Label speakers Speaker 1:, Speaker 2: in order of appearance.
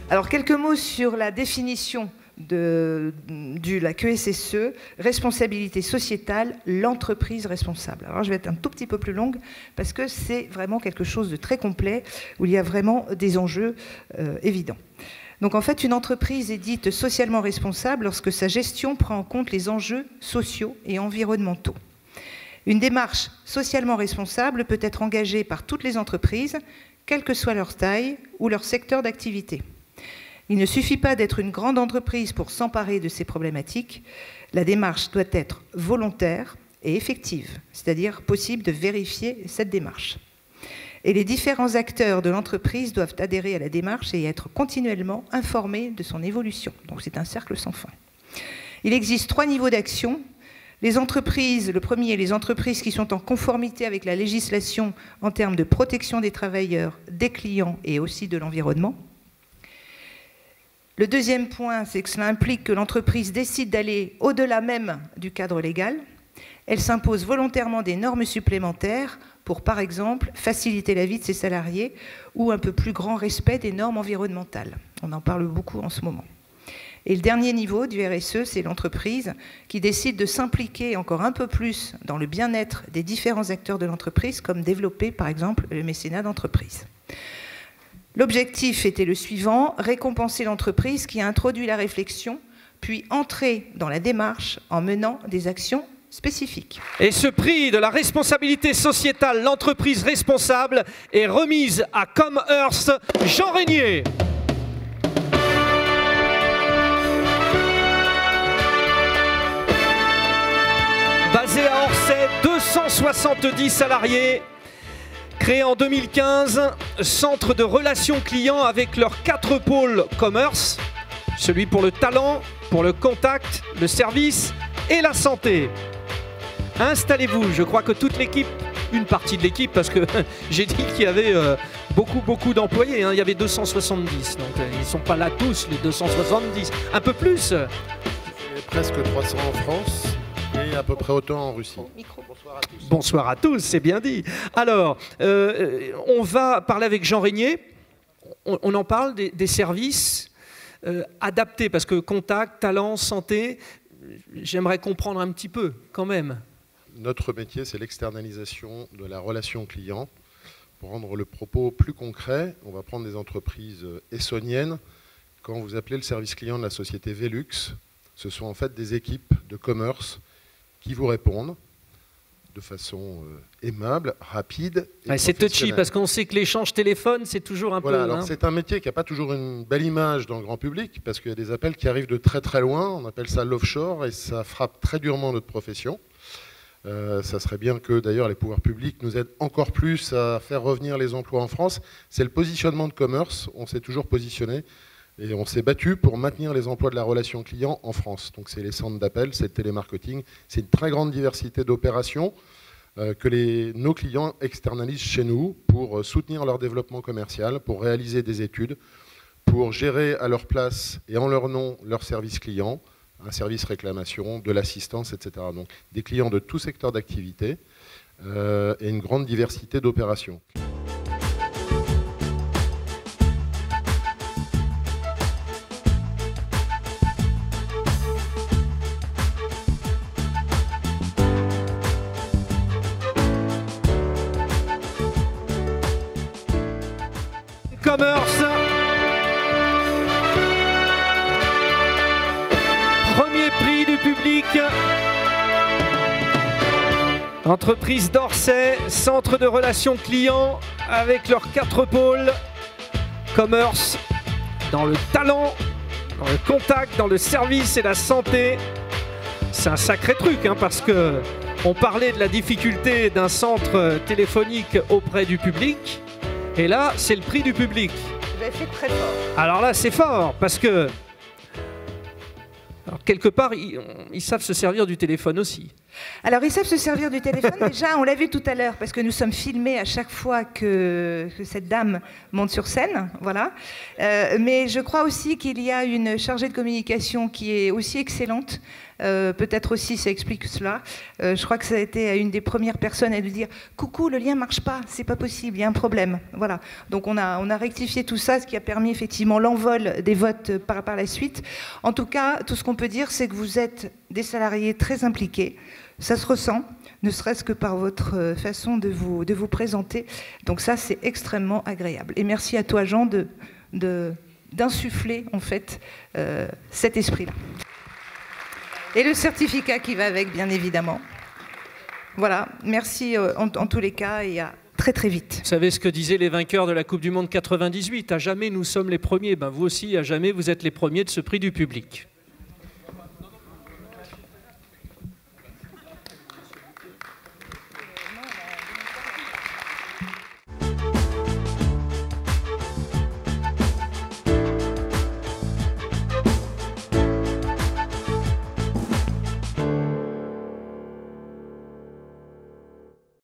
Speaker 1: Alors, quelques mots sur la définition de la QSSE, responsabilité sociétale, l'entreprise responsable. Alors, je vais être un tout petit peu plus longue parce que c'est vraiment quelque chose de très complet où il y a vraiment des enjeux évidents. Donc, en fait, une entreprise est dite socialement responsable lorsque sa gestion prend en compte les enjeux sociaux et environnementaux. Une démarche socialement responsable peut être engagée par toutes les entreprises, quelle que soit leur taille ou leur secteur d'activité. Il ne suffit pas d'être une grande entreprise pour s'emparer de ces problématiques. La démarche doit être volontaire et effective, c'est-à-dire possible de vérifier cette démarche. Et les différents acteurs de l'entreprise doivent adhérer à la démarche et être continuellement informés de son évolution. Donc c'est un cercle sans fin. Il existe 3 niveaux d'action. Les entreprises, le premier, les entreprises qui sont en conformité avec la législation en termes de protection des travailleurs, des clients et aussi de l'environnement. Le deuxième point, c'est que cela implique que l'entreprise décide d'aller au-delà même du cadre légal. Elle s'impose volontairement des normes supplémentaires pour, par exemple, faciliter la vie de ses salariés ou un peu plus grand respect des normes environnementales. On en parle beaucoup en ce moment. Et le dernier niveau du RSE, c'est l'entreprise qui décide de s'impliquer encore un peu plus dans le bien-être des différents acteurs de l'entreprise, comme développer, par exemple, le mécénat d'entreprise. L'objectif était le suivant, récompenser l'entreprise qui a introduit la réflexion, puis entrer dans la démarche en menant des actions spécifiques.
Speaker 2: Et ce prix de la responsabilité sociétale, l'entreprise responsable, est remise à Commerce Jean Régnier. Basé à Orsay, 270 salariés. Créé en 2015, centre de relations clients avec leurs 4 pôles commerce, celui pour le talent, pour le contact, le service et la santé. Installez-vous, je crois que toute l'équipe, une partie de l'équipe, parce que j'ai dit qu'il y avait beaucoup d'employés, hein, il y avait 270, donc ils ne sont pas là tous, les 270, un peu plus.
Speaker 3: Presque 300 en France. Et à peu près autant en Russie. Bonsoir à tous.
Speaker 2: Bonsoir à tous, c'est bien dit. Alors, on va parler avec Jean Régnier. On en parle des services adaptés, parce que contact, talent, santé, j'aimerais comprendre un petit peu quand même.
Speaker 3: Notre métier, c'est l'externalisation de la relation client. Pour rendre le propos plus concret, on va prendre des entreprises essonniennes. Quand vous appelez le service client de la société Velux, ce sont en fait des équipes de commerce qui vous répondent de façon aimable, rapide et
Speaker 2: c'est touchy parce qu'on sait que l'échange téléphone, c'est toujours un peu...
Speaker 3: Alors c'est un métier qui n'a pas toujours une belle image dans le grand public parce qu'il y a des appels qui arrivent de très très loin, on appelle ça l'offshore et ça frappe très durement notre profession. Ça serait bien que d'ailleurs les pouvoirs publics nous aident encore plus à faire revenir les emplois en France. C'est le positionnement de commerce, on s'est toujours positionné. Et on s'est battu pour maintenir les emplois de la relation client en France. Donc c'est les centres d'appel, c'est le télémarketing, c'est une très grande diversité d'opérations que nos clients externalisent chez nous pour soutenir leur développement commercial, pour réaliser des études, pour gérer à leur place et en leur nom leur service client, un service réclamation, de l'assistance, etc. Donc des clients de tout secteur d'activité et une grande diversité d'opérations.
Speaker 2: Commerce. Premier prix du public. Entreprise d'Orsay, centre de relations clients avec leurs 4 pôles. Commerce dans le talent, dans le contact, dans le service et la santé. C'est un sacré truc hein, parce que on parlait de la difficulté d'un centre téléphonique auprès du public. Et là, c'est le prix du public.
Speaker 1: C'est très fort.
Speaker 2: Alors là, c'est fort, parce que... Alors, quelque part, ils savent se servir du téléphone aussi.
Speaker 1: Alors, ils savent se servir du téléphone. Déjà, on l'a vu tout à l'heure, parce que nous sommes filmés à chaque fois que cette dame monte sur scène. Voilà. Mais je crois aussi qu'il y a une chargée de communication qui est aussi excellente, Peut-être aussi ça explique cela. Je crois que ça a été une des premières personnes à nous dire « Coucou, le lien ne marche pas, c'est pas possible, il y a un problème ». Voilà. Donc on a rectifié tout ça, ce qui a permis effectivement l'envol des votes par la suite. En tout cas, tout ce qu'on peut dire, c'est que vous êtes des salariés très impliqués. Ça se ressent, ne serait-ce que par votre façon de vous présenter. Donc ça, c'est extrêmement agréable. Et merci à toi, Jean, d'insuffler en fait cet esprit-là. Et le certificat qui va avec, bien évidemment. Voilà, merci en tous les cas et à très très vite.
Speaker 2: Vous savez ce que disaient les vainqueurs de la Coupe du Monde 98 ? À jamais nous sommes les premiers. Ben, vous aussi, à jamais vous êtes les premiers de ce prix du public.